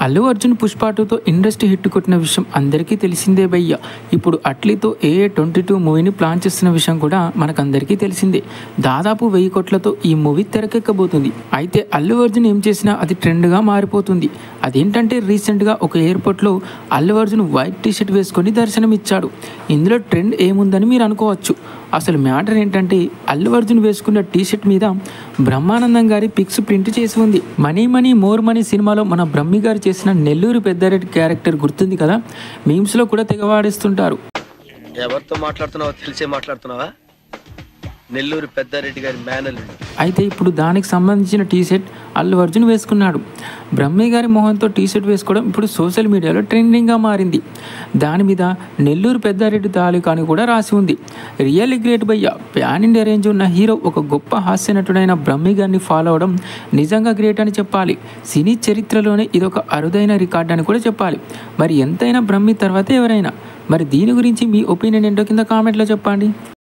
అల్లు అర్జున్ పుష్ప 2తో industry hit కొట్టిన విషయం అందరికీ తెలిసిందే భయ్య. ఇప్పుడు అట్లీతో AA22 మూవీని ప్లాన్ చేస్తున్న విషయం కూడా మనకందరికీ తెలిసిందే. దాదాపు 1000 కోట్లతో ఈ మూవీ తెరకెక్కబోతుంది. అయితే అల్లు అర్జున్ ఏం చేసినా అది ట్రెండ్గా మారిపోతుంది. అదేంటంటే రీసెంట్గా ఒక ఎయిర్పోర్ట్లో అల్లు అర్జున్ వైట్ టీషర్ట్ వేసుకొని దర్శనమిచ్చాడు. ఇందులో ట్రెండ్ ఏముందని మీరు అనుకోవచ్చు. అసలు మ్యాటర్ ఏంటంటే అల్లు అర్జున్ వేసుకున్న టీషర్ట్ మీద బ్రహ్మానందం గారి పిక్స్ ప్రింట్ చేసి ఉంది. మనీ మనీ మోర్ మనీ సినిమాలో మన బ్రహ్మి గారు చేసిన నెల్లూరు పెద్దారెడ్డి క్యారెక్టర్ గుర్తుంది కదా, మీమ్స్లో కూడా తెగవాడిస్తుంటారు. ఎవరితో మాట్లాడుతున్నావో తెలిసే మాట్లాడుతున్నావా? నెల్లూరు పెద్దారెడ్డి గారి మేనల్లుడు. అయితే ఇప్పుడు దానికి సంబంధించిన టీషర్ట్ అల్లు అర్జున్ వేసుకున్నాడు. బ్రహ్మి గారి మొహంతో టీషర్ట్ వేసుకోవడం ఇప్పుడు సోషల్ మీడియాలో ట్రెండింగ్గా మారింది. దాని మీద నెల్లూరు పెద్దారెడ్డి తాలూకా అని కూడా రాసి ఉంది. రియల్లీ గ్రేట్ భయ్య. ప్యాన్ ఇండియా రేంజ్ ఉన్న హీరో ఒక గొప్ప హాస్య నటుడైన బ్రహ్మి గారిని ఫాలో అవడం నిజంగా గ్రేట్ అని చెప్పాలి. సినీ చరిత్రలోనే ఇదొక అరుదైన రికార్డ్ అని కూడా చెప్పాలి. మరి ఎంతైనా బ్రహ్మి తర్వాత ఎవరైనా. మరి దీని గురించి మీ ఒపీనియన్ ఏంటో కింద కామెంట్లో చెప్పండి.